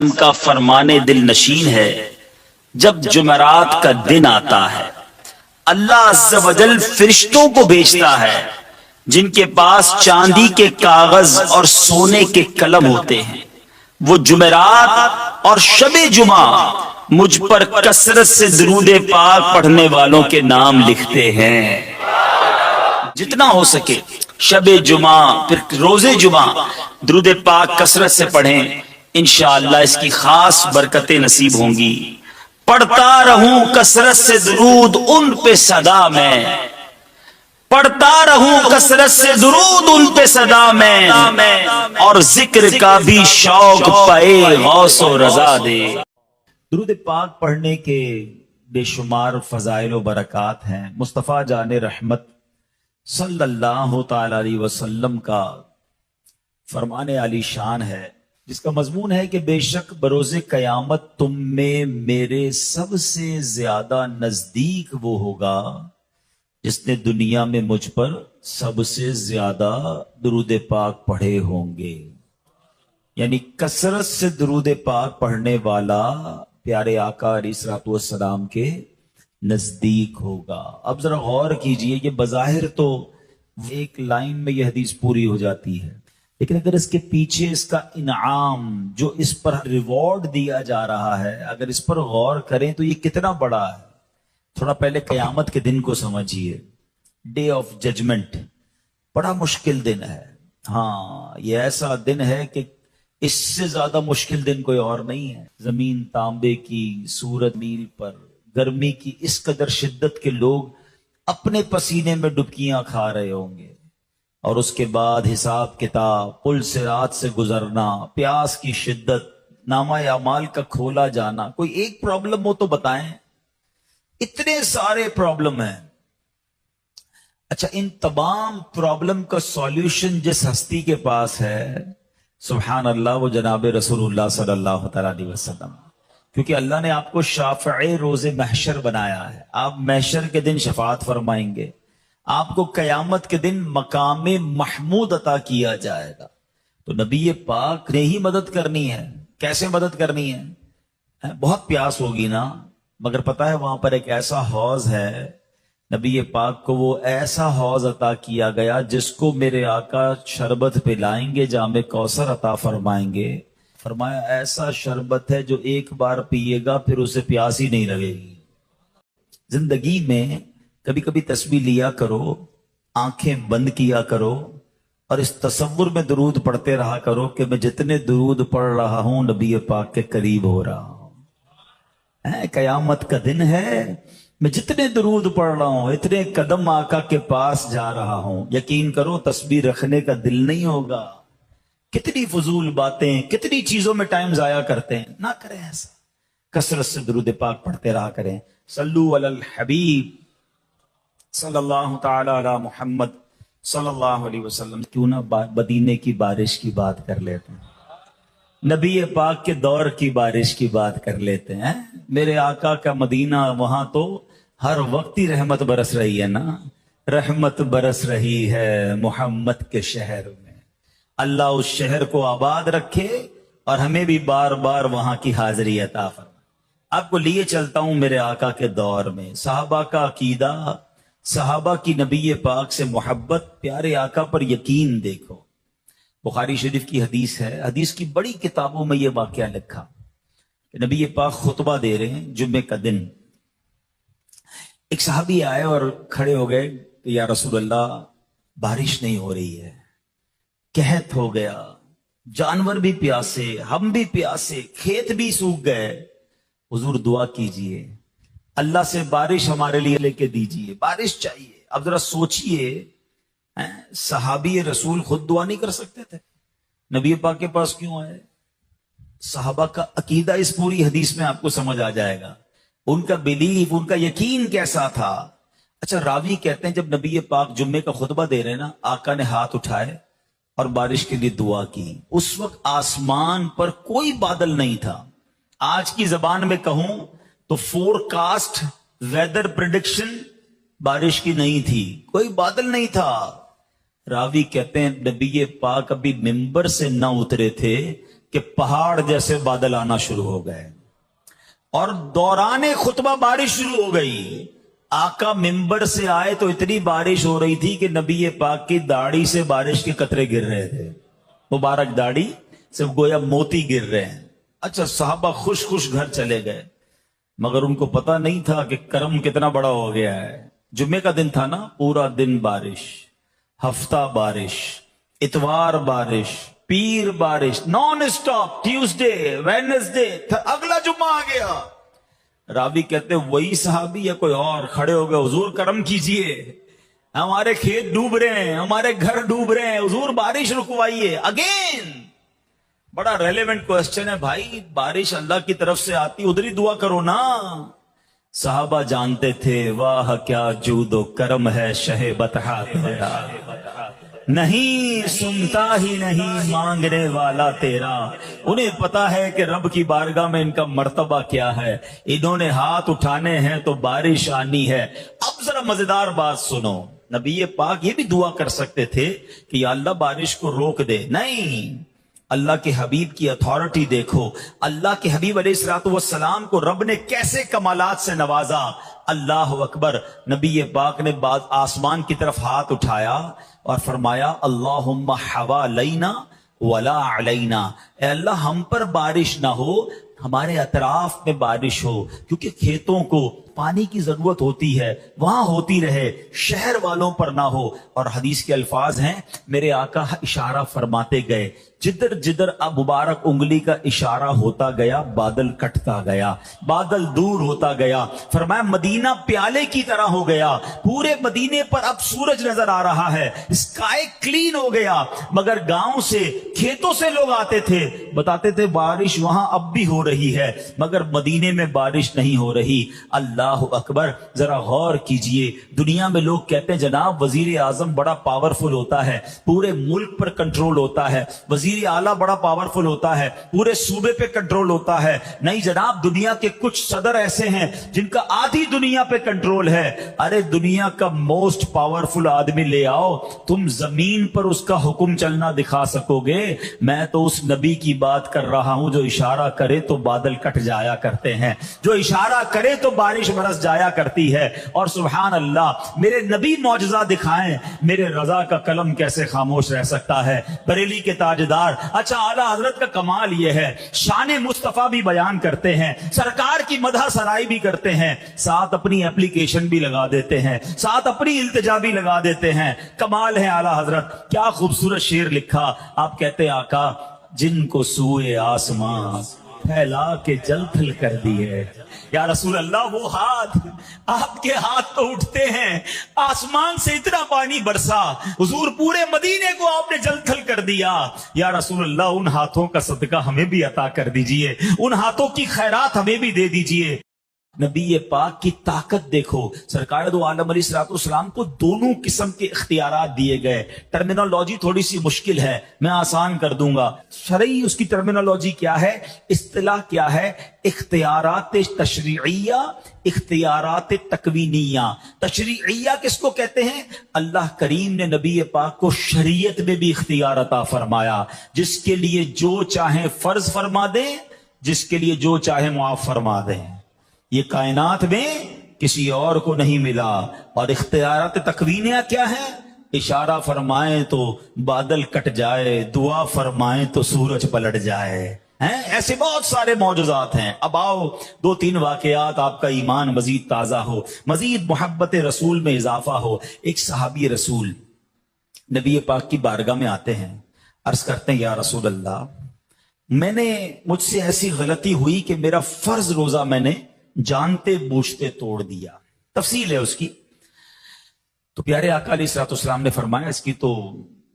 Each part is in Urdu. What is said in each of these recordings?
کا فرمانے دل نشین ہے جب جمعرات کا دن آتا ہے۔ اللہ عز و جل فرشتوں کو بھیجتا ہے جن کے پاس چاندی کے کاغذ اور سونے کے قلم ہوتے ہیں۔ وہ جمعرات اور شب جمعہ مجھ پر کثرت سے درود پاک پڑھنے والوں کے نام لکھتے ہیں۔ جتنا ہو سکے شب جمعہ پھر روز جمعہ درود پاک کثرت سے پڑھیں، انشاءاللہ اس کی خاص برکتیں نصیب ہوں گی۔ پڑھتا رہوں کثرت سے درود ان پہ صدا میں، پڑھتا رہوں کثرت سے درود ان پہ صدا میں، اور ذکر کا بھی شوق پائے غوث و رضا دے۔ درود پاک پڑھنے کے بے شمار فضائل و برکات ہیں۔ مصطفیٰ جان رحمت صلی اللہ تعالی علیہ وسلم کا فرمان علی شان ہے، جس کا مضمون ہے کہ بے شک بروز قیامت تم میں میرے سب سے زیادہ نزدیک وہ ہوگا جس نے دنیا میں مجھ پر سب سے زیادہ درود پاک پڑھے ہوں گے۔ یعنی کثرت سے درود پاک پڑھنے والا پیارے آقا علیہ الصلوۃ والسلام کے نزدیک ہوگا۔ اب ذرا غور کیجئے، یہ بظاہر تو ایک لائن میں یہ حدیث پوری ہو جاتی ہے، لیکن اگر اس کے پیچھے اس کا انعام جو اس پر ریوارڈ دیا جا رہا ہے اگر اس پر غور کریں تو یہ کتنا بڑا ہے۔ تھوڑا پہلے قیامت کے دن کو سمجھیے، ڈے آف ججمنٹ، بڑا مشکل دن ہے۔ ہاں، یہ ایسا دن ہے کہ اس سے زیادہ مشکل دن کوئی اور نہیں ہے۔ زمین تانبے کی، سورج میل پر، گرمی کی اس قدر شدت کے لوگ اپنے پسینے میں ڈبکیاں کھا رہے ہوں گے، اور اس کے بعد حساب کتاب، پل صراط سے گزرنا، پیاس کی شدت، نامہ اعمال کا کھولا جانا۔ کوئی ایک پرابلم ہو تو بتائیں، اتنے سارے پرابلم ہیں۔ اچھا، ان تمام پرابلم کا سولیوشن جس ہستی کے پاس ہے، سبحان اللہ، وہ جناب رسول اللہ صلی اللہ تعالی علیہ وسلم، کیونکہ اللہ نے آپ کو شافع روز محشر بنایا ہے۔ آپ محشر کے دن شفاعت فرمائیں گے، آپ کو قیامت کے دن مقام محمود عطا کیا جائے گا۔ تو نبی پاک نے ہی مدد کرنی ہے۔ کیسے مدد کرنی ہے؟ بہت پیاس ہوگی نا، مگر پتہ ہے وہاں پر ایک ایسا حوض ہے، نبی پاک کو وہ ایسا حوض عطا کیا گیا جس کو میرے آقا شربت پلائیں گے، جام کوثر عطا فرمائیں گے۔ فرمایا ایسا شربت ہے جو ایک بار پیے گا پھر اسے پیاس ہی نہیں لگے گی۔ زندگی میں کبھی کبھی تسبیح لیا کرو، آنکھیں بند کیا کرو، اور اس تصور میں درود پڑھتے رہا کرو کہ میں جتنے درود پڑھ رہا ہوں نبی پاک کے قریب ہو رہا ہوں۔ قیامت کا دن ہے، میں جتنے درود پڑھ رہا ہوں اتنے قدم آقا کے پاس جا رہا ہوں۔ یقین کرو تسبیح رکھنے کا دل نہیں ہوگا۔ کتنی فضول باتیں، کتنی چیزوں میں ٹائم ضائع کرتے ہیں، نہ کریں ایسا۔ کثرت سے درود پاک پڑھتے رہا کریں۔ صلو علی الحبیب صلی اللہ تعالی علی محمد صلی اللہ علیہ وسلم۔ کیوں نہ مدینے کی بارش کی بات کر لیتے ہیں، نبی پاک کے دور کی بارش کی بات کر لیتے ہیں۔ میرے آقا کا مدینہ، وہاں تو ہر وقت ہی رحمت برس رہی ہے نا، رحمت برس رہی ہے محمد کے شہر میں۔ اللہ اس شہر کو آباد رکھے اور ہمیں بھی بار بار وہاں کی حاضری عطا فرمائے۔ آپ کو لیے چلتا ہوں میرے آقا کے دور میں، صحابہ کا عقیدہ، صحابہ کی نبی پاک سے محبت، پیارے آقا پر یقین دیکھو۔ بخاری شریف کی حدیث ہے، حدیث کی بڑی کتابوں میں یہ واقعہ لکھا کہ نبی پاک خطبہ دے رہے ہیں جمعے کا دن۔ ایک صحابی آئے اور کھڑے ہو گئے کہ یا رسول اللہ، بارش نہیں ہو رہی ہے، قحط ہو گیا، جانور بھی پیاسے، ہم بھی پیاسے، کھیت بھی سوکھ گئے، حضور دعا کیجئے، اللہ سے بارش ہمارے لیے لے کے دیجئے، بارش چاہیے۔ اب ذرا سوچئے، صحابی رسول خود دعا نہیں کر سکتے تھے؟ نبی پاک کے پاس کیوں آئے؟ صحابہ کا عقیدہ اس پوری حدیث میں آپ کو سمجھ آ جائے گا، ان کا بیلیف، ان کا یقین کیسا تھا۔ اچھا، راوی کہتے ہیں جب نبی پاک جمعے کا خطبہ دے رہے نا، آقا نے ہاتھ اٹھائے اور بارش کے لیے دعا کی۔ اس وقت آسمان پر کوئی بادل نہیں تھا۔ آج کی زبان میں کہوں تو فور کاسٹ، ویدر پریڈکشن بارش کی نہیں تھی، کوئی بادل نہیں تھا۔ راوی کہتے ہیں نبی پاک ابھی ممبر سے نہ اترے تھے کہ پہاڑ جیسے بادل آنا شروع ہو گئے اور دوران خطبہ بارش شروع ہو گئی. آقا ممبر سے آئے تو اتنی بارش ہو رہی تھی کہ نبی پاک کی داڑھی سے بارش کے قطرے گر رہے تھے. مبارک داڑھی سے گویا موتی گر رہے ہیں. اچھا صحابہ خوش خوش گھر چلے گئے، مگر ان کو پتا نہیں تھا کہ کرم کتنا بڑا ہو گیا ہے. جمعے کا دن تھا نا، پورا دن بارش، ہفتہ بارش، اتوار بارش، پیر بارش، نان اسٹاپ، ٹیوزڈے، ویڈنسڈے، اگلا جمعہ آ گیا. راوی کہتے وہی صحابی یا کوئی اور کھڑے ہو گئے، حضور کرم کیجئے، ہمارے کھیت ڈوب رہے ہیں، ہمارے گھر ڈوب رہے ہیں، حضور بارش رکوائیے. اگین بڑا ریلیونٹ کوسچن ہے بھائی، بارش اللہ کی طرف سے آتی، ادھر ہی دعا کرو نا. صحابہ جانتے تھے واہ کیا جود و کرم ہے شہ بطحا تیرا، نہیں سنتا ہی نہیں مانگنے والا تیرا. انہیں پتا ہے کہ رب کی بارگاہ میں ان کا مرتبہ کیا ہے، انہوں نے ہاتھ اٹھانے ہیں تو بارش آنی ہے. اب ذرا مزیدار بات سنو، نبی پاک یہ بھی دعا کر سکتے تھے کہ یا اللہ بارش کو روک دے، نہیں، اللہ کے حبیب کی اتھارٹی دیکھو. اللہ کے حبیب علیہ الصلوۃ والسلام کو رب نے کیسے کمالات سے نوازا. اللہ اکبر. نبی پاک نے بعد آسمان کی طرف ہاتھ اٹھایا اور فرمایا اللہم حوالینا ولا علینا، اے اللہ ہم پر بارش نہ ہو، ہمارے اطراف میں بارش ہو، کیونکہ کھیتوں کو پانی کی ضرورت ہوتی ہے، وہاں ہوتی رہے، شہر والوں پر نہ ہو. اور حدیث کے الفاظ ہیں، میرے آقا اشارہ فرماتے گئے، جدھر جدھر اب مبارک انگلی کا اشارہ ہوتا گیا بادل کٹتا گیا، بادل دور ہوتا گیا. فرمایا مدینہ پیالے کی طرح ہو گیا، پورے مدینے پر اب سورج نظر آ رہا ہے، اسکائی کلین ہو گیا. مگر گاؤں سے کھیتوں سے لوگ آتے تھے، بتاتے تھے بارش وہاں اب بھی ہو رہی ہے مگر مدینے میں بارش نہیں ہو رہی. اللہ اکبر. ذرا غور کیجئے، دنیا میں لوگ کہتے ہیں جناب وزیر اعظم بڑا پاورفل ہوتا ہے، پورے ملک پر کنٹرول ہوتا ہے، وزیر اعلیٰ بڑا پاورفل ہوتا ہے، پورے صوبے پہ کنٹرول ہوتا ہے. نہیں جناب، دنیا کے کچھ صدر ایسے ہیں جن کا آدھی دنیا پہ کنٹرول ہے. ارے دنیا کا موسٹ پاورفل آدمی لے آؤ، تم زمین پر اس کا حکم چلنا دکھا سکو گے؟ میں تو اس نبی کی بات کر رہا ہوں جو اشارہ کرے تو بادل کٹ جایا کرتے ہیں، جو اشارہ کرے تو بارش برس جایا کرتی ہے. اور سبحان اللہ، میرے نبی معجزہ دکھائیں، میرے رضا کا قلم کیسے خاموش رہ سکتا ہے. بریلی کے تاجدار. اچھا اعلیٰ حضرت کا کمال یہ ہے، شان مصطفیٰ بھی بیان کرتے ہیں، سرکار کی مدح سرائی بھی کرتے ہیں، ساتھ اپنی اپلیکیشن بھی لگا دیتے ہیں، ساتھ اپنی التجا بھی لگا دیتے ہیں. کمال ہے اعلیٰ حضرت. کیا خوبصورت شعر لکھا. آپ کہتے ہیں آقا جن کو سوئے آسمان پھیلا کے جل تھل کر دیے. یا رسول اللہ وہ ہاتھ، آپ کے ہاتھ تو اٹھتے ہیں، آسمان سے اتنا پانی برسا، حضور پورے مدینے کو آپ نے جل تھل کر دیا. یا رسول اللہ ان ہاتھوں کا صدقہ ہمیں بھی عطا کر دیجئے، ان ہاتھوں کی خیرات ہمیں بھی دے دیجئے. نبی پاک کی طاقت دیکھو. سرکار دو عالم علیہ الصلوۃ والسلام کو دونوں قسم کے اختیارات دیے گئے. ٹرمینالوجی تھوڑی سی مشکل ہے، میں آسان کر دوں گا. شرعی اس کی ٹرمینالوجی کیا ہے، اصطلاح کیا ہے؟ اختیارات تشریعیہ، اختیارات تکوینیہ. تشریعیہ کس کو کہتے ہیں؟ اللہ کریم نے نبی پاک کو شریعت میں بھی اختیار عطا فرمایا، جس کے لیے جو چاہیں فرض فرما دیں، جس کے لیے جو چاہیں معاف فرما دیں. یہ کائنات میں کسی اور کو نہیں ملا. اور اختیارات تکوینیہ کیا ہے؟ اشارہ فرمائیں تو بادل کٹ جائے، دعا فرمائیں تو سورج پلٹ جائے. ایسے بہت سارے معجزات ہیں. اب آؤ دو تین واقعات، آپ کا ایمان مزید تازہ ہو، مزید محبت رسول میں اضافہ ہو. ایک صحابی رسول نبی پاک کی بارگاہ میں آتے ہیں، عرض کرتے ہیں یا رسول اللہ مجھ سے ایسی غلطی ہوئی کہ میرا فرض روزہ میں نے جانتے بوجھتے توڑ دیا. تفصیل ہے اس کی. تو پیارے آقا علیہ الصلوۃ والسلام نے فرمایا اس کی تو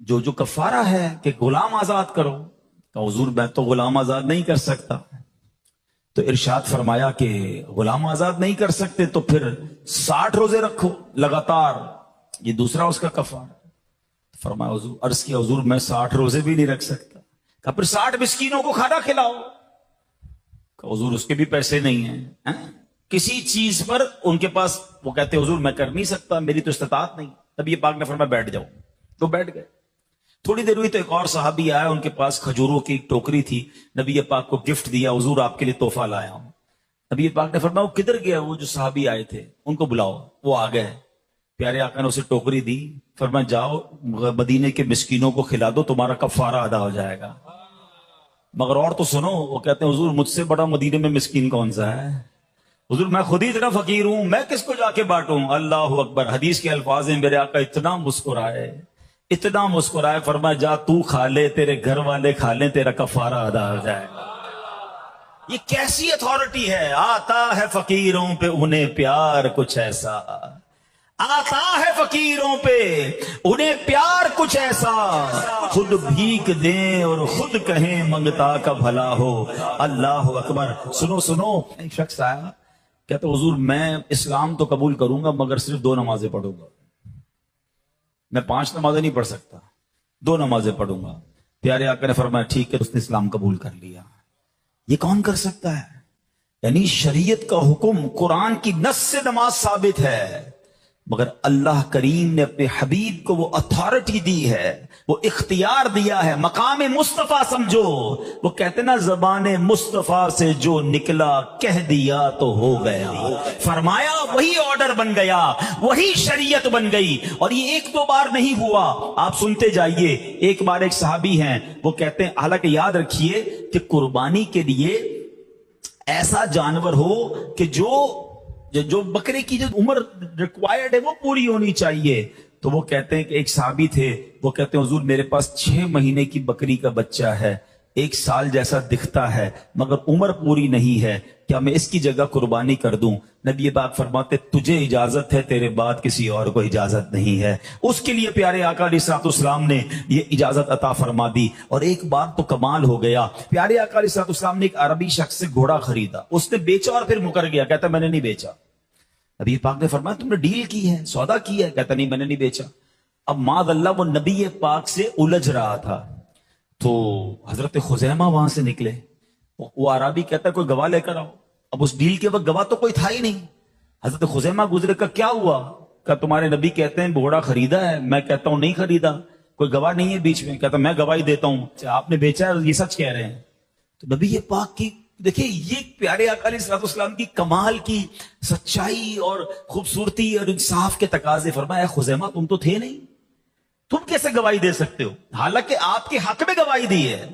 جو کفارہ ہے کہ غلام آزاد کرو. کہ حضور میں تو غلام آزاد نہیں کر سکتا. تو ارشاد فرمایا کہ غلام آزاد نہیں کر سکتے تو پھر 60 روزے رکھو لگاتار، یہ دوسرا اس کا کفارہ. فرمایا حضور، عرض کیا حضور میں 60 روزے بھی نہیں رکھ سکتا. کہ پھر 60 مسکینوں کو کھانا کھلاؤ. حضور اس کے بھی پیسے نہیں ہیں. کسی چیز پر ان کے پاس، وہ کہتے حضور میں کر نہیں سکتا، میری تو استطاعت نہیں. تب یہ پاک نے فرمایا بیٹھ جاؤ. تو بیٹھ گئے. تھوڑی دیر ہوئی تو ایک اور صحابی آیا، ان کے پاس کھجوروں کی ایک ٹوکری تھی، نبی پاک کو گفٹ دیا، حضور آپ کے لیے تحفہ لایا ہوں۔ نبی پاک نے فرمایا وہ کدھر گیا وہ جو صحابی آئے تھے، ان کو بلاؤ۔ وہ آ گئے، پیارے آقا نے اسے ٹوکری دی، فرمایا جاؤ مدینے کے مسکینوں کو کھلا دو، تمہارا کفارہ ادا ہو جائے گا۔ مگر اور تو سنو، وہ کہتے ہیں حضور مجھ سے بڑا مدینے میں مسکین کون سا ہے؟ حضور میں خود ہی اتنا فقیر ہوں، میں کس کو جا کے بانٹوں؟ اللہ اکبر۔ حدیث کے الفاظ ہیں، میرے آقا اتنا مسکرائے، اتنا مسکرائے، فرمایا جا تو کھا لے، تیرے گھر والے کھا لیں، تیرا کفارہ ادا ہو جائے گا۔ یہ کیسی اتھارٹی ہے؟ آتا ہے فقیروں پہ انہیں پیار کچھ ایسا، آتا ہے فقیروں پہ انہیں پیار کچھ ایسا، خود بھیک دیں اور خود کہیں منگتا کا بھلا ہو۔ اللہ اکبر۔ سنو سنو، ایک شخص آیا، کہتا حضور میں اسلام تو قبول کروں گا مگر صرف 2 نمازیں پڑھوں گا، میں 5 نمازیں نہیں پڑھ سکتا، 2 نمازیں پڑھوں گا۔ پیارے آقا نے فرمایا ٹھیک ہے، اس نے اسلام قبول کر لیا۔ یہ کون کر سکتا ہے؟ یعنی شریعت کا حکم، قرآن کی نص سے نماز ثابت ہے، مگر اللہ کریم نے اپنے حبیب کو وہ اتھارٹی دی ہے، وہ اختیار دیا ہے، مقام مصطفیٰ سمجھو۔ وہ کہتے نا زبان مصطفیٰ سے جو نکلا کہہ دیا تو ہو گیا، فرمایا وہی آرڈر بن گیا، وہی شریعت بن گئی۔ اور یہ 1-2 بار نہیں ہوا، آپ سنتے جائیے۔ ایک بار ایک صحابی ہیں، وہ کہتے ہیں، حالانکہ یاد رکھیے کہ قربانی کے لیے ایسا جانور ہو کہ جو بکرے کی جو عمر ریکوائرڈ ہے وہ پوری ہونی چاہیے۔ تو وہ کہتے ہیں کہ ایک صحابی تھے، وہ کہتے ہیں حضور میرے پاس 6 مہینے کی بکری کا بچہ ہے، 1 سال جیسا دکھتا ہے مگر عمر پوری نہیں ہے، کیا میں اس کی جگہ قربانی کر دوں؟ نبی پاک فرماتے تجھے اجازت ہے، تیرے بعد کسی اور کو اجازت نہیں ہے۔ اس کے لیے پیارے آقا علیہ الصلوۃ والسلام نے یہ اجازت عطا فرما دی۔ اور ایک بات تو کمال ہو گیا، پیارے آقا علیہ الصلوۃ والسلام نے ایک عربی شخص سے گھوڑا خریدا، اس نے بیچا اور پھر مکر گیا، کہتا میں نے نہیں بیچا۔ نبی پاک نے فرمایا تم نے ڈیل کی ہے، سودا کیا ہے؟ کہتا نہیں میں نے نہیں بیچا۔ اب معاذ اللہ وہ نبی پاک سے الجھ رہا تھا، تو حضرت خزیمہ وہاں سے نکلے، وہ عربی کہتا ہے کوئی گواہ لے کر آؤ۔ اب اس ڈیل کے وقت گواہ تو کوئی تھا ہی نہیں۔ حضرت خزیمہ گزرے کا کیا ہوا؟ کہ تمہارے نبی کہتے ہیں گھوڑا خریدا ہے، میں کہتا ہوں نہیں خریدا، کوئی گواہ نہیں ہے بیچ میں۔ کہتا میں گواہی دیتا ہوں، آپ نے بیچا ہے، یہ سچ کہہ رہے ہیں۔ تو نبی پاک کی دیکھیں، یہ پیارے آقا علیہ الصلوۃ والسلام کی کمال کی سچائی اور خوبصورتی اور انصاف کے تقاضے۔ فرمایا خزیمہ تم تو تھے نہیں، تم کیسے گواہی دے سکتے ہو؟ حالانکہ آپ کے حق میں گواہی دی ہے۔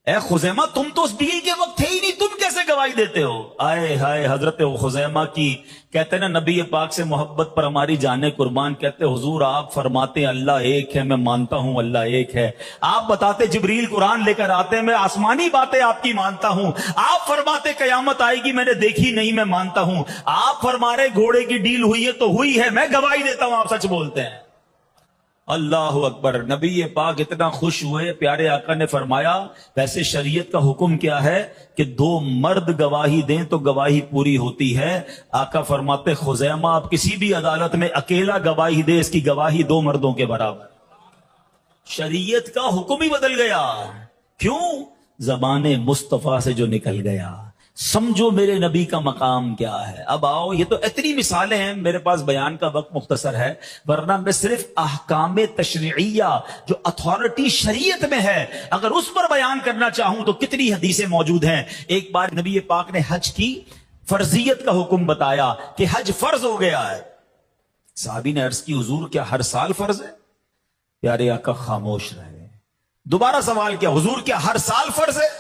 اے خزیمہ تم تو اس ڈیل کے وقت تھے ہی نہیں، تم کیسے گواہی دیتے ہو؟ آئے ہائے حضرت خزیمہ کی کہتے ہیں نا نبی پاک سے محبت پر ہماری جانیں قربان، کہتے حضور آپ فرماتے اللہ ایک ہے، میں مانتا ہوں اللہ ایک ہے۔ آپ بتاتے جبریل قرآن لے کر آتے ہیں، میں آسمانی باتیں آپ کی مانتا ہوں۔ آپ فرماتے قیامت آئے گی، میں نے دیکھی نہیں، میں مانتا ہوں۔ آپ فرما رہے گھوڑے کی ڈیل ہوئی ہے تو ہوئی ہے، میں گواہی دیتا ہوں آپ سچ بولتے ہیں۔ اللہ اکبر۔ نبی پاک اتنا خوش ہوئے، پیارے آقا نے فرمایا ویسے شریعت کا حکم کیا ہے کہ 2 مرد گواہی دیں تو گواہی پوری ہوتی ہے۔ آقا فرماتے خزیمہ آپ کسی بھی عدالت میں اکیلا گواہی دے، اس کی گواہی 2 مردوں کے برابر۔ شریعت کا حکم ہی بدل گیا، کیوں؟ زبان مصطفیٰ سے جو نکل گیا۔ سمجھو میرے نبی کا مقام کیا ہے۔ اب آؤ، یہ تو اتنی مثالیں ہیں، میرے پاس بیان کا وقت مختصر ہے، ورنہ میں صرف احکام تشریعیہ جو اتھارٹی شریعت میں ہے اگر اس پر بیان کرنا چاہوں تو کتنی حدیثیں موجود ہیں۔ ایک بار نبی پاک نے حج کی فرضیت کا حکم بتایا کہ حج فرض ہو گیا ہے۔ صحابی نے عرض کی حضور کیا ہر سال فرض ہے؟ پیارے آقا خاموش رہے۔ دوبارہ سوال کیا حضور کیا ہر سال فرض ہے؟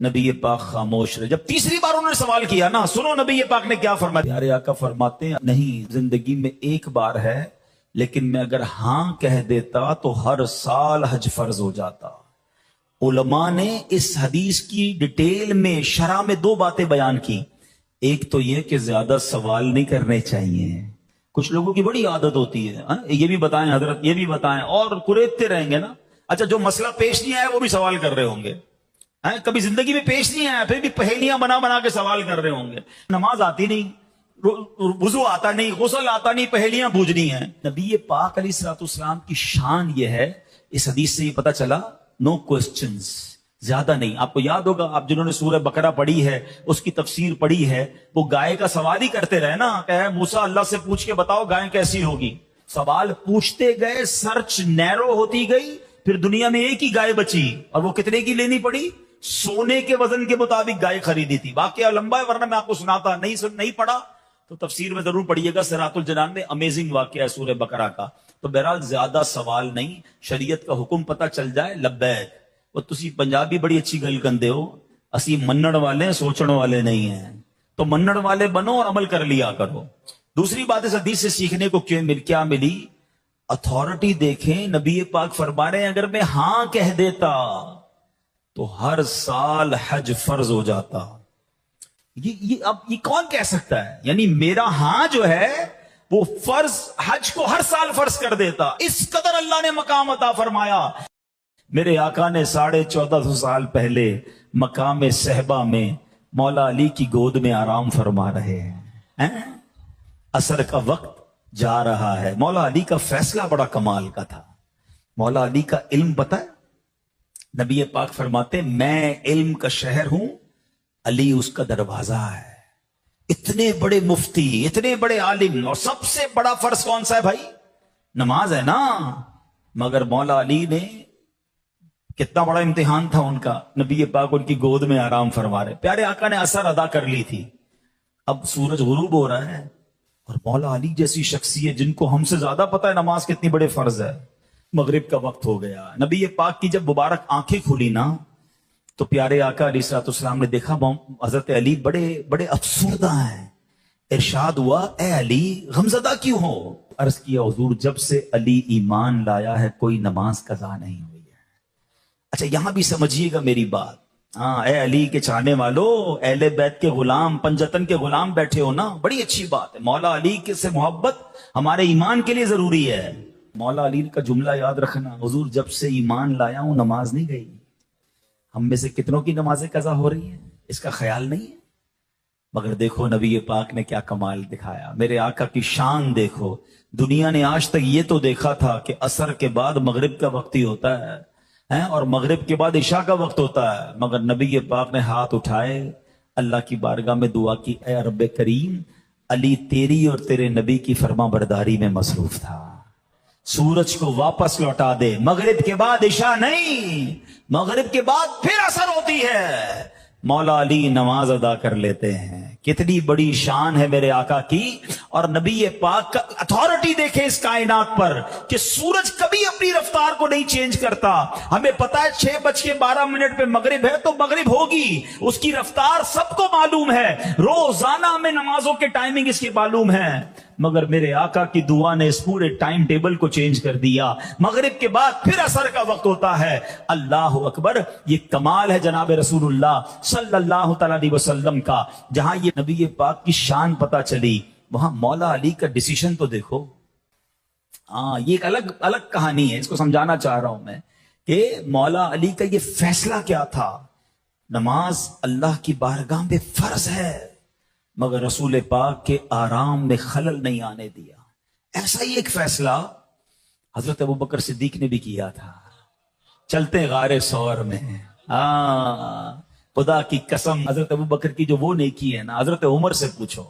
نبی پاک خاموش رہے۔ جب تیسری بار انہوں نے سوال کیا نا، سنو نبی پاک نے کیا فرمایا۔ پیارے آقا فرماتے ہیں نہیں، زندگی میں 1 بار ہے، لیکن میں اگر ہاں کہہ دیتا تو ہر سال حج فرض ہو جاتا۔ علماء نے اس حدیث کی ڈیٹیل میں شرح میں 2 باتیں بیان کی۔ ایک تو یہ کہ زیادہ سوال نہیں کرنے چاہیے، کچھ لوگوں کی بڑی عادت ہوتی ہے یہ بھی بتائیں حضرت، یہ بھی بتائیں، اور کریدتے رہیں گے نا۔ اچھا جو مسئلہ پیش نہیں آیا وہ بھی سوال کر رہے ہوں گے، کبھی زندگی میں پیش نہیں آیا پھر بھی پہیلیاں بنا بنا کے سوال کر رہے ہوں گے۔ نماز آتی نہیں، وضو آتا نہیں، غسل آتا نہیں، پہیلیاں بوجھنی ہیں۔ نبی پاک علیہ الصلوۃ والسلام کی شان یہ ہے، اس حدیث سے یہ پتہ چلا نو کوسچنز، زیادہ نہیں۔ آپ کو یاد ہوگا، آپ جنہوں نے سورہ بقرہ پڑھی ہے، اس کی تفسیر پڑھی ہے، وہ گائے کا سوال ہی کرتے رہے نا کہ موسیٰ اللہ سے پوچھ کے بتاؤ گائے کیسی ہوگی۔ سوال پوچھتے گئے، سرچ نیرو ہوتی گئی، پھر دنیا میں ایک ہی گائے بچی، اور وہ کتنے کی لینی پڑی؟ سونے کے وزن کے مطابق گائے خریدی تھی. واقعہ لمبا ہے ورنہ میں آپ کو سناتا. نہیں پڑھا تو تفسیر میں ضرور پڑھیے گا، صراط الجنان میں امیزنگ واقعہ ہے سورہ بقرہ کا. تو بہرحال زیادہ سوال نہیں، شریعت کا حکم پتہ چل جائے لبیک. وہ تسی پنجابی بڑی اچھی گل کندے ہو، اسی منڑ والے ہیں، سوچن والے نہیں ہیں. تو منڑ والے بنو اور عمل کر لیا کرو. دوسری بات اس حدیث سے سیکھنے کو کیا ملی؟ اتھارٹی دیکھیں. نبی پاک فرما رہے ہیں اگر میں ہاں کہہ دیتا تو ہر سال حج فرض ہو جاتا. یہ کون کہہ سکتا ہے؟ یعنی میرا ہاں جو ہے وہ فرض حج کو ہر سال فرض کر دیتا. اس قدر اللہ نے مقام عطا فرمایا. میرے آقا نے 1450 سال پہلے مقام صحبہ میں مولا علی کی گود میں آرام فرما رہے ہیں. عصر کا وقت جا رہا ہے. مولا علی کا فیصلہ بڑا کمال کا تھا. مولا علی کا علم پتہ ہے؟ نبی پاک فرماتے میں علم کا شہر ہوں، علی اس کا دروازہ ہے. اتنے بڑے مفتی، اتنے بڑے عالم، اور سب سے بڑا فرض کون سا ہے بھائی؟ نماز ہے نا. مگر مولا علی نے کتنا بڑا امتحان تھا ان کا. نبی پاک ان کی گود میں آرام فرما رہے. پیارے آقا نے اثر ادا کر لی تھی. اب سورج غروب ہو رہا ہے اور مولا علی جیسی شخصیت جن کو ہم سے زیادہ پتہ ہے نماز کتنی بڑے فرض ہے، مغرب کا وقت ہو گیا. نبی پاک کی جب مبارک آنکھیں کھلی نا تو پیارے آقا علیہ الصلوۃ والسلام نے دیکھا حضرت علی بڑے بڑے افسردہ ہیں. ارشاد ہوا اے علی غمزدہ کیوں ہو؟ عرض کیا حضور جب سے علی ایمان لایا ہے کوئی نماز قضا نہیں ہوئی ہے. اچھا یہاں بھی سمجھیے گا میری بات. ہاں اے علی کے چاہنے والو، اہل بیت کے غلام، پنجتن کے غلام بیٹھے ہو نا، بڑی اچھی بات ہے. مولا علی کے سے محبت ہمارے ایمان کے لیے ضروری ہے. مولا علی کا جملہ یاد رکھنا، حضور جب سے ایمان لایا ہوں نماز نہیں گئی. ہم میں سے کتنوں کی نمازیں قضا ہو رہی ہیں اس کا خیال نہیں ہے. مگر دیکھو نبی پاک نے کیا کمال دکھایا. میرے آقا کی شان دیکھو. دنیا نے آج تک یہ تو دیکھا تھا کہ عصر کے بعد مغرب کا وقت ہی ہوتا ہے اور مغرب کے بعد عشاء کا وقت ہوتا ہے. مگر نبی پاک نے ہاتھ اٹھائے، اللہ کی بارگاہ میں دعا کی، اے رب کریم علی تیری اور تیرے نبی کی فرما برداری میں مصروف تھا. سورج کو واپس لوٹا دے. مغرب کے بعد عشاء نہیں، مغرب کے بعد پھر عصر ہوتی ہے. مولا علی نماز ادا کر لیتے ہیں. کتنی بڑی شان ہے میرے آقا کی. اور نبی پاک کا اتھارٹی دیکھیں اس کائنات پر کہ سورج کبھی اپنی رفتار کو نہیں چینج کرتا. ہمیں پتا ہے 6:12 پہ مغرب ہے تو مغرب ہوگی. اس کی رفتار سب کو معلوم ہے. روزانہ ہمیں نمازوں کے ٹائمنگ اس کی معلوم ہے. مگر میرے آقا کی دعا نے اس پورے ٹائم ٹیبل کو چینج کر دیا. مغرب کے بعد پھر عصر کا وقت ہوتا ہے. اللہ اکبر. یہ کمال ہے جناب رسول اللہ صلی اللہ تعالی علیہ وسلم کا. جہاں یہ نبی پاک کی شان پتہ چلی وہاں مولا علی کا ڈیسیشن تو دیکھو. یہ ایک الگ کہانی ہے. اس کو سمجھانا چاہ رہا ہوں میں کہ مولا علی کا یہ فیصلہ کیا تھا. نماز اللہ کی بارگاہ میں فرض ہے مگر رسول پاک کے آرام میں خلل نہیں آنے دیا. ایسا ہی ایک فیصلہ حضرت ابوبکر صدیق نے بھی کیا تھا. چلتے غار ثور میں خدا کی قسم حضرت ابوبکر کی جو وہ نیکی ہے نا، حضرت عمر سے پوچھو.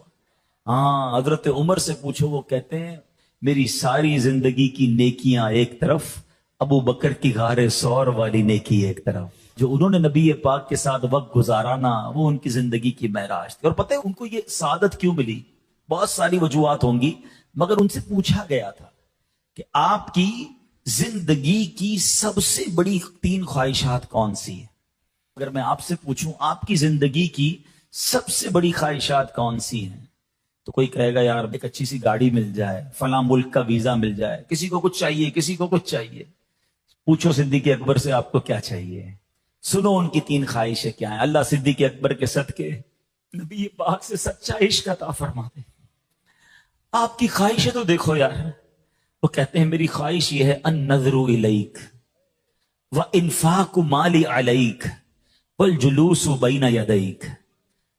حضرت عمر سے پوچھو. وہ کہتے ہیں میری ساری زندگی کی نیکیاں ایک طرف، ابوبکر کی غار ثور والی نیکی ایک طرف. جو انہوں نے نبی پاک کے ساتھ وقت گزارا نا وہ ان کی زندگی کی معراج تھی. اور پتہ ہے ان کو یہ سعادت کیوں ملی؟ بہت ساری وجوہات ہوں گی مگر ان سے پوچھا گیا تھا کہ آپ کی زندگی کی سب سے بڑی 3 خواہشات کون سی ہیں؟ اگر میں آپ سے پوچھوں آپ کی زندگی کی سب سے بڑی خواہشات کون سی ہیں تو کوئی کہے گا یار ایک اچھی سی گاڑی مل جائے، فلاں ملک کا ویزا مل جائے. کسی کو کچھ چاہیے، کسی کو کچھ چاہیے. پوچھو صدیق اکبر سے آپ کو کیا چاہیے. سنو ان کی 3 خواہشیں کیا ہیں. اللہ صدیق اکبر کے صدقے نبی پاک سے سچا عشق عطا فرما دے. آپ کی خواہشیں تو دیکھو یار. وہ کہتے ہیں میری خواہش یہ ہے النظر الیک وانفاق مالی علیک والجلوس بین یدیک.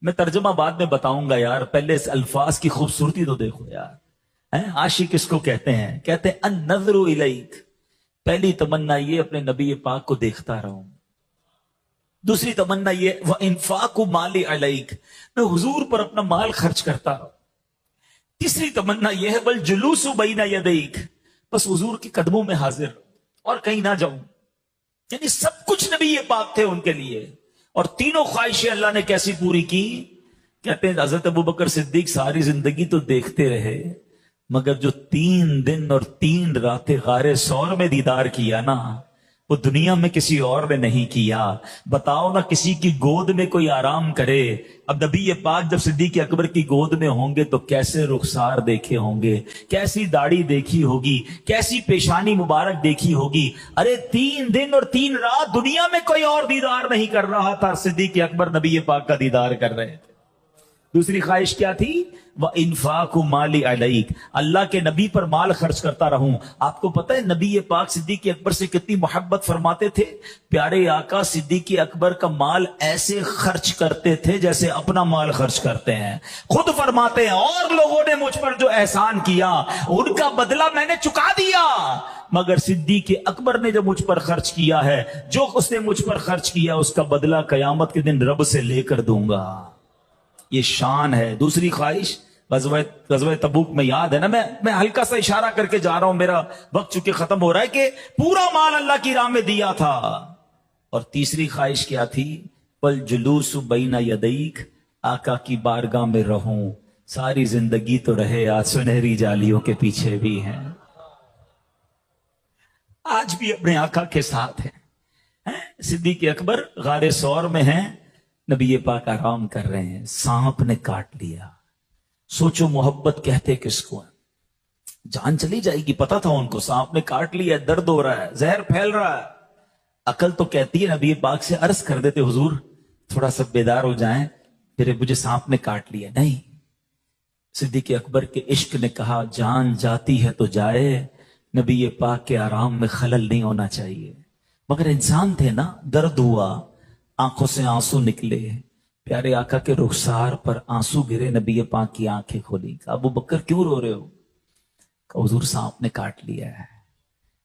میں ترجمہ بعد میں بتاؤں گا یار، پہلے اس الفاظ کی خوبصورتی تو دیکھو یار. عاشق کس کو کہتے ہیں؟ کہتے ہیں النظر الیک. پہلی تمنا یہ اپنے نبی پاک کو دیکھتا رہوں. دوسری تمنا یہ وانفاق مالی علیک، میں حضور پر اپنا مال خرچ کرتا رہوں. تیسری تمنا یہ ہے والجلوس بین یدیک، بس حضور کے قدموں میں حاضر اور کہیں نہ جاؤں. یعنی سب کچھ نبی پاک تھے ان کے لیے. اور تینوں خواہشیں اللہ نے کیسی پوری کی؟ کہتے ہیں حضرت ابوبکر صدیق ساری زندگی تو دیکھتے رہے، مگر جو 3 دن اور 3 راتیں غار ثور میں دیدار کیا نا، وہ دنیا میں کسی اور نے نہیں کیا. بتاؤ نا، کسی کی گود میں کوئی آرام کرے. اب نبی پاک جب صدیق اکبر کی گود میں ہوں گے تو کیسے رخسار دیکھے ہوں گے، کیسی داڑھی دیکھی ہوگی، کیسی پیشانی مبارک دیکھی ہوگی. ارے 3 دن اور 3 رات دنیا میں کوئی اور دیدار نہیں کر رہا تھا، صدیق اکبر نبی پاک کا دیدار کر رہے تھے. دوسری خواہش کیا تھی؟ وَإِنفَاقُ مَالِ عَلَيْكَ، اللہ کے نبی پر مال خرچ کرتا رہوں. آپ کو پتہ ہے نبی پاک صدیق اکبر سے کتنی محبت فرماتے تھے؟ پیارے آقا صدیق اکبر کا مال ایسے خرچ کرتے تھے جیسے اپنا مال خرچ کرتے ہیں. خود فرماتے ہیں اور لوگوں نے مجھ پر جو احسان کیا ان کا بدلہ میں نے چکا دیا، مگر صدیق اکبر نے جو مجھ پر خرچ کیا ہے، جو اس نے مجھ پر خرچ کیا، اس کا بدلہ قیامت کے دن رب سے لے کر دوں گا. یہ شان ہے. دوسری خواہش غزوہ تبوک میں یاد ہے نا، میں ہلکا سا اشارہ کر کے جا رہا ہوں، میرا وقت چونکہ ختم ہو رہا ہے، کہ پورا مال اللہ کی راہ میں دیا تھا. اور تیسری خواہش کیا تھی؟ والجلوس بین یدیک، آقا کی بارگاہ میں رہوں. ساری زندگی تو رہے، آج سنہری جالیوں کے پیچھے بھی ہیں، آج بھی اپنے آقا کے ساتھ ہیں. صدیق اکبر غار ثور میں ہیں، نبی پاک آرام کر رہے ہیں، سانپ نے کاٹ لیا. سوچو محبت کہتے کس کو ہے؟ جان چلی جائے گی، پتا تھا ان کو سانپ نے کاٹ لیا، درد ہو رہا ہے، زہر پھیل رہا ہے. عقل تو کہتی ہے نبی پاک سے عرض کر دیتے، حضور تھوڑا سا بیدار ہو جائیں، پھر مجھے سانپ نے کاٹ لیا. نہیں، صدیق اکبر کے عشق نے کہا جان جاتی ہے تو جائے، نبی پاک کے آرام میں خلل نہیں ہونا چاہیے. مگر انسان تھے نا، درد ہوا، آنکھوں سے آنسو نکلے، پیارے آقا کے رخسار پر آنسو گرے، نبی پاک کی آنکھیں کھولی. ابو بکر کیوں رو رہے ہو؟ کہ حضور سانپ نے کاٹ لیا ہے.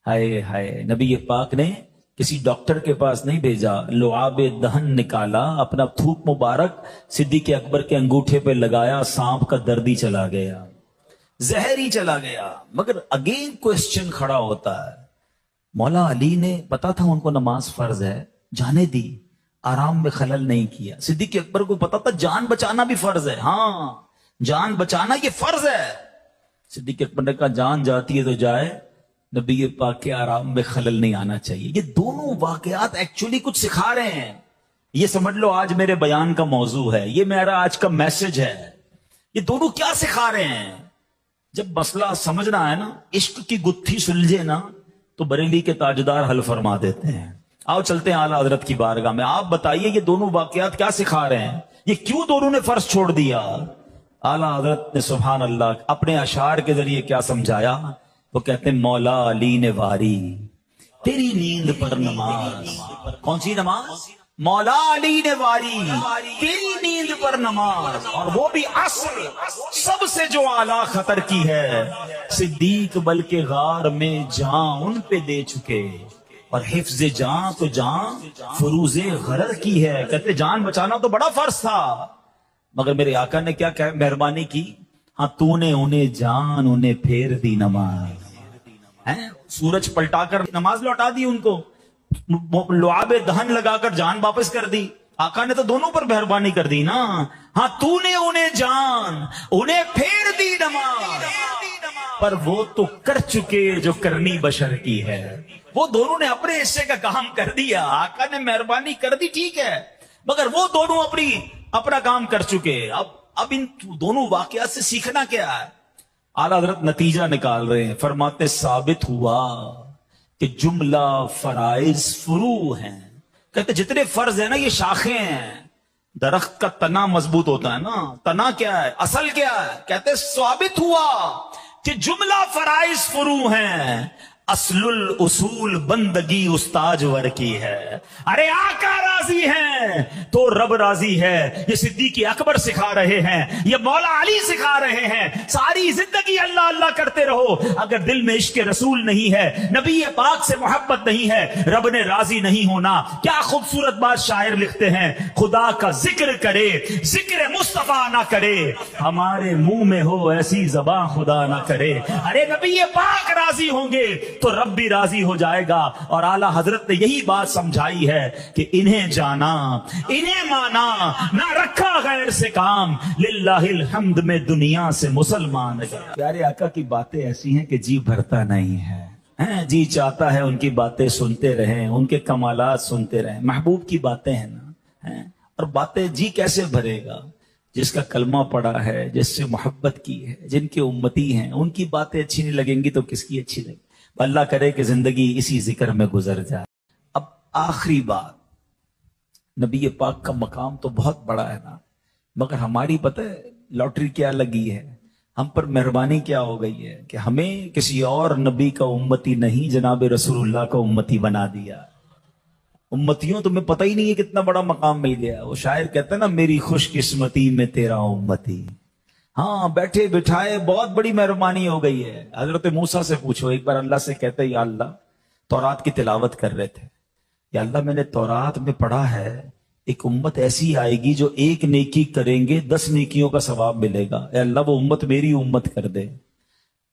ہائے ہائے. نبی پاک نے کسی ڈاکٹر کے پاس نہیں بھیجا، لعاب دہن نکالا، اپنا تھوک مبارک صدیق اکبر کے انگوٹھے پہ لگایا، سانپ کا درد ہی چلا گیا، زہر ہی چلا گیا. مگر اگین کوسچن کھڑا ہوتا ہے، مولا علی نے پتا تھا ان کو نماز فرض ہے، جانے دی، آرام میں خلل نہیں کیا. صدیق اکبر کو پتا تھا جان بچانا بھی فرض ہے، ہاں جان بچانا یہ فرض ہے. صدیق اکبر نے کہا جان جاتی ہے تو جائے، نبی پاک کے آرام میں خلل نہیں آنا چاہیے. یہ دونوں واقعات ایکچولی کچھ سکھا رہے ہیں. یہ سمجھ لو آج میرے بیان کا موضوع ہے، یہ میرا آج کا میسج ہے. یہ دونوں کیا سکھا رہے ہیں؟ جب مسئلہ سمجھنا ہے نا، عشق کی گتھی سلجھے نا، تو بریلی کے تاجدار حل فرما دیتے ہیں. آؤ چلتے ہیں اعلیٰ حضرت کی بارگاہ میں. آپ بتائیے یہ دونوں واقعات کیا سکھا رہے ہیں؟ یہ کیوں دونوں نے فرض چھوڑ دیا؟ اعلیٰ حضرت نے سبحان اللہ اپنے اشعار کے ذریعے کیا سمجھایا؟ وہ کہتے ہیں مولا علی نے واری تیری نیند پر نماز. کون سی نماز؟ مولا علی نے واری تیری نیند پر نماز، اور وہ بھی عصر سب سے جو اعلیٰ خطر کی ہے. صدیق بلکہ غار میں جان ان پہ دے چکے، اور حفظ جان تو جان فروز غرر کی ہے. کہتے جان بچانا تو بڑا فرض تھا، مگر میرے آقا نے کیا مہربانی کی؟ ہاں تو نے انہیں جان انہیں پھیر دی نماز. سورج پلٹا کر نماز لوٹا دی ان کو، لعاب دہن لگا کر جان واپس کر دی. آقا نے تو دونوں پر مہربانی کر دی نا. ہاں تو نے انہیں جان انہیں پھیر دی نماز، پر وہ تو کر چکے جو کرنی بشر کی ہے. وہ دونوں نے اپنے حصے کا کام کر دیا، آقا نے مہربانی کر دی ٹھیک ہے، مگر وہ دونوں اپنا کام کر چکے. اب ان دونوں واقعات سے سیکھنا کیا ہے؟ اعلیٰ حضرت نتیجہ نکال رہے ہیں، فرماتے ثابت ہوا کہ جملہ فرائض فروع ہیں. کہتے جتنے فرض ہیں نا یہ شاخیں ہیں. درخت کا تنا مضبوط ہوتا ہے نا، تنا کیا ہے، اصل کیا ہے؟ کہتے ثابت ہوا کہ جملہ فرائض فروع ہیں، اصل الاصول بندگی استاجور کی ہے. ارے آقا راضی ہیں تو رب راضی ہے. یہ صدیق اکبر سکھا رہے ہیں، یہ مولا علی سکھا رہے ہیں. ساری زندگی اللہ اللہ کرتے رہو، اگر دل میں عشق رسول نہیں ہے، نبی پاک سے محبت نہیں ہے، رب نے راضی نہیں ہونا. کیا خوبصورت بات شاعر لکھتے ہیں، خدا کا ذکر کرے ذکر مصطفیٰ نہ کرے، ہمارے منہ میں ہو ایسی زبان خدا نہ کرے. ارے نبی پاک راضی ہوں گے تو رب بھی راضی ہو جائے گا. اور اعلیٰ حضرت نے یہی بات سمجھائی ہے کہ انہیں جانا, انہیں مانا, نہ رکھا غیر سے کام, للہ الحمد میں دنیا سے مسلمان ہے. پیارے آقا کی باتیں ایسی ہیں کہ جی بھرتا نہیں ہے, جی چاہتا ہے ان کی باتیں سنتے رہیں, ان کے کمالات سنتے رہیں. محبوب کی باتیں ہیں نا, اور باتیں جی کیسے بھرے گا؟ جس کا کلمہ پڑا ہے, جس سے محبت کی ہے, جن کے امتی ہیں, ان کی باتیں اچھی نہیں لگیں گی تو کس کی اچھی لگے؟ اللہ کرے کہ زندگی اسی ذکر میں گزر جائے. اب آخری بات, نبی پاک کا مقام تو بہت بڑا ہے نا, مگر ہماری پتہ ہے لاٹری کیا لگی ہے, ہم پر مہربانی کیا ہو گئی ہے کہ ہمیں کسی اور نبی کا امتی نہیں, جناب رسول اللہ کا امتی بنا دیا. امتیوں تمہیں پتہ ہی نہیں ہے کتنا بڑا مقام مل گیا. وہ شاعر کہتا ہے نا, میری خوش قسمتی میں تیرا امتی. ہاں بیٹھے بٹھائے بہت بڑی مہربانی ہو گئی ہے. حضرت موسیٰ سے پوچھو, ایک بار اللہ سے کہتے یا اللہ, تورات کی تلاوت کر رہے تھے, یا اللہ میں نے تورات میں پڑھا ہے ایک امت ایسی آئے گی جو ایک نیکی کریں گے 10 نیکیوں کا ثواب ملے گا, اے اللہ وہ امت میری امت کر دے.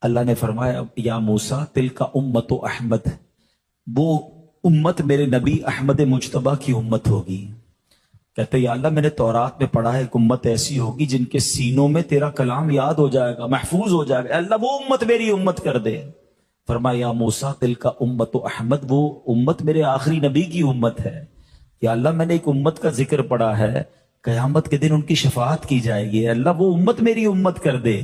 اللہ نے فرمایا یا موسیٰ تلک امت احمد, وہ امت میرے نبی احمد مجتبیٰ کی امت ہوگی. کہتے یا اللہ میں نے تورات میں پڑھا ہے ایک امت ایسی ہوگی جن کے سینوں میں تیرا کلام یاد ہو جائے گا, محفوظ ہو جائے گا, اللہ وہ امت میری امت کر دے. فرمایا یا موسیٰ تلک امت احمد, وہ امت میرے آخری نبی کی امت ہے. یا اللہ میں نے ایک امت کا ذکر پڑھا ہے قیامت کے دن ان کی شفاعت کی جائے گی, اللہ وہ امت میری امت کر دے.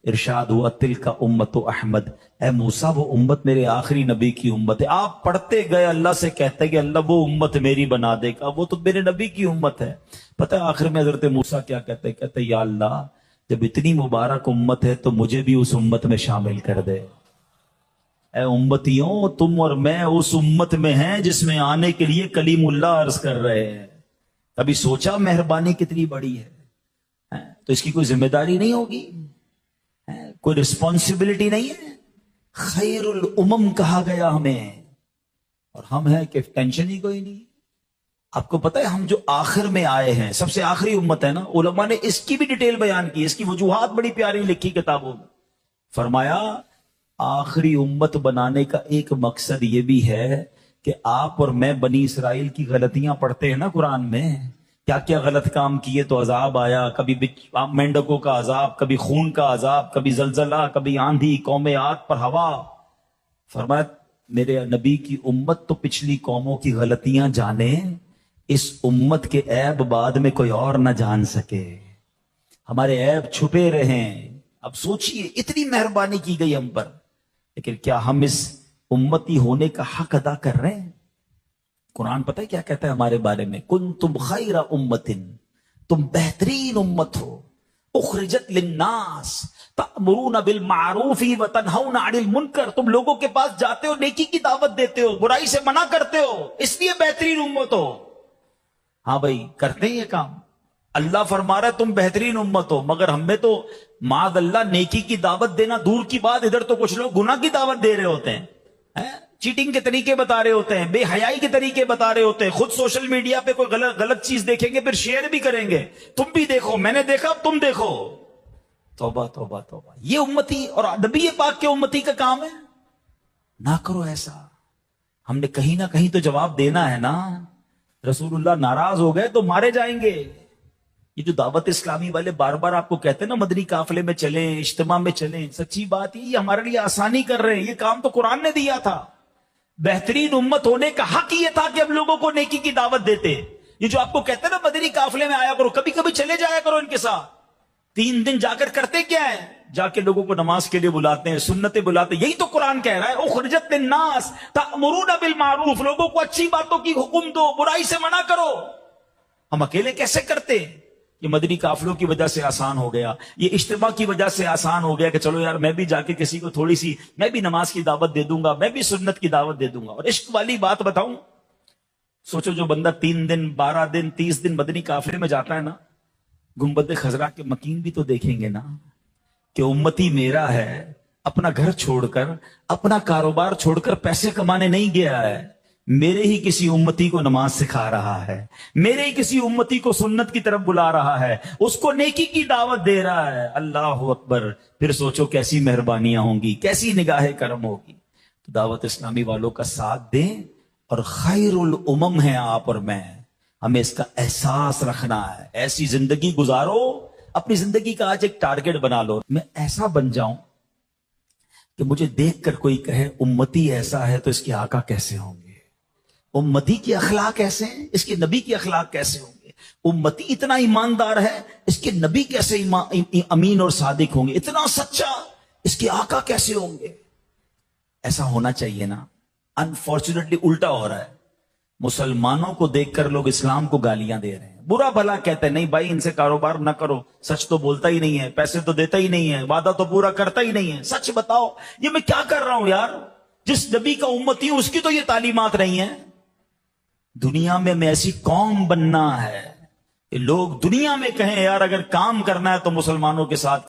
ارشاد ہوا تلک امت احمد, اے موسیٰ وہ امت میرے آخری نبی کی امت ہے. آپ پڑھتے گئے اللہ سے کہتے کہ اللہ وہ امت میری بنا دے گا, وہ تو میرے نبی کی امت ہے. پتہ ہے آخر میں حضرت موسیٰ کیا کہتے یا اللہ جب اتنی مبارک امت ہے تو مجھے بھی اس امت میں شامل کر دے. اے امتیوں, تم اور میں اس امت میں ہیں جس میں آنے کے لیے کلیم اللہ عرض کر رہے ہیں. کبھی سوچا مہربانی کتنی بڑی ہے؟ تو اس کی کوئی ذمہ داری نہیں ہوگی, کوئی رسپانسبلٹی نہیں ہے؟ خیر الامم کہا گیا ہمیں, اور ہم ہیں کہ ٹینشن ہی کوئی نہیں. آپ کو پتہ ہے ہم جو آخر میں آئے ہیں, سب سے آخری امت ہے نا, علماء نے اس کی بھی ڈیٹیل بیان کی, اس کی وجوہات بڑی پیاری لکھی کتابوں میں. فرمایا آخری امت بنانے کا ایک مقصد یہ بھی ہے کہ آپ اور میں بنی اسرائیل کی غلطیاں پڑھتے ہیں نا قرآن میں, کیا کیا غلط کام کیے تو عذاب آیا, کبھی مینڈکوں کا عذاب, کبھی خون کا عذاب, کبھی زلزلہ, کبھی آندھی, قوم عاد پر ہوا. فرمایا میرے نبی کی امت تو پچھلی قوموں کی غلطیاں جانے, اس امت کے عیب بعد میں کوئی اور نہ جان سکے, ہمارے عیب چھپے رہیں. اب سوچئے اتنی مہربانی کی گئی ہم پر, لیکن کیا ہم اس امتی ہونے کا حق ادا کر رہے ہیں؟ قرآن پتہ ہے کیا کہتا ہے ہمارے بارے میں, کنتم خیر امت, تم بہترین امت ہو, اخرجت للناس تأمرون بالمعروف وتنہون عن المنکر, تم لوگوں کے پاس جاتے ہو, نیکی کی دعوت دیتے ہو, برائی سے منع کرتے ہو, اس لیے بہترین امت ہو. ہاں بھائی کرتے ہیں یہ کام, اللہ فرما رہا ہے تم بہترین امت ہو, مگر ہم میں تو معاذ اللہ نیکی کی دعوت دینا دور کی بات, ادھر تو کچھ لوگ گناہ کی دعوت دے رہے ہوتے ہیں, چیٹنگ کے طریقے بتا رہے ہوتے ہیں, بے حیائی کے طریقے بتا رہے ہوتے ہیں, خود سوشل میڈیا پہ کوئی غلط چیز دیکھیں گے پھر شیئر بھی کریں گے, تم بھی دیکھو, میں نے دیکھا اب تم دیکھو. توبہ توبہ توبہ, یہ امتی اور نبی پاک کے امتی کا کام ہے. نہ کرو ایسا, ہم نے کہیں نہ کہیں تو جواب دینا ہے نا. رسول اللہ ناراض ہو گئے تو مارے جائیں گے. یہ جو دعوت اسلامی والے بار بار آپ کو کہتے ہیں نا مدنی قافلے میں چلیں, اجتماع میں چلیں, سچی بات یہ ہمارے لیے آسانی کر رہے ہیں, یہ کام تو قرآن نے دیا تھا. بہترین امت ہونے کا حق یہ تھا کہ ہم لوگوں کو نیکی کی دعوت دیتے. یہ جو آپ کو کہتے ہیں نا مدنی قافلے میں آیا کرو, کبھی کبھی چلے جایا کرو ان کے ساتھ. 3 دن جا کر کرتے کیا ہے, جا کے لوگوں کو نماز کے لیے بلاتے ہیں, سنتیں بلاتے ہیں. یہی تو قرآن کہہ رہا ہے اخرجت للناس تأمرون بالمعروف, لوگوں کو اچھی باتوں کی حکم دو, برائی سے منع کرو. ہم اکیلے کیسے کرتے ہیں؟ یہ مدنی قافلوں کی وجہ سے آسان ہو گیا, یہ اجتماع کی وجہ سے آسان ہو گیا کہ چلو یار میں بھی جا کے کسی کو تھوڑی سی, میں بھی نماز کی دعوت دے دوں گا, میں بھی سنت کی دعوت دے دوں گا. اور عشق والی بات بتاؤں, سوچو جو بندہ 3 دن 12 دن 30 دن مدنی قافلے میں جاتا ہے نا, گنبد خضرا کے مکین بھی تو دیکھیں گے نا کہ امتی میرا ہے, اپنا گھر چھوڑ کر, اپنا کاروبار چھوڑ کر پیسے کمانے نہیں گیا ہے, میرے ہی کسی امتی کو نماز سکھا رہا ہے, میرے ہی کسی امتی کو سنت کی طرف بلا رہا ہے, اس کو نیکی کی دعوت دے رہا ہے. اللہ اکبر. پھر سوچو کیسی مہربانیاں ہوں گی, کیسی نگاہ کرم ہوگی. تو دعوت اسلامی والوں کا ساتھ دیں، اور خیر الامم ہیں آپ اور میں، ہمیں اس کا احساس رکھنا ہے۔ ایسی زندگی گزارو، اپنی زندگی کا آج ایک ٹارگٹ بنا لو، میں ایسا بن جاؤں کہ مجھے دیکھ کر کوئی کہے امتی ایسا ہے تو اس کے آقا کیسے ہوں گے، امتی کے اخلاق ایسے ہیں، اس کے نبی کے اخلاق کیسے ہوں گے، امتی اتنا ایماندار ہے، اس کے نبی کیسے امین اور صادق ہوں گے، اتنا سچا، اس کے آقا کیسے ہوں گے۔ ایسا ہونا چاہیے نا۔ انفارچونیٹلی الٹا ہو رہا ہے، مسلمانوں کو دیکھ کر لوگ اسلام کو گالیاں دے رہے ہیں، برا بھلا کہتے ہیں، نہیں بھائی ان سے کاروبار نہ کرو، سچ تو بولتا ہی نہیں ہے، پیسے تو دیتا ہی نہیں ہے، وعدہ تو پورا کرتا ہی نہیں ہے، سچ بتاؤ یہ میں کیا کر رہا ہوں یار، جس نبی کا امتی ہوں اس کی تو یہ تعلیمات نہیں ہیں۔ دنیا میں ایسی قوم بننا ہے کہ لوگ دنیا میں کہیں یار اگر کام کرنا ہے تو مسلمانوں کے ساتھ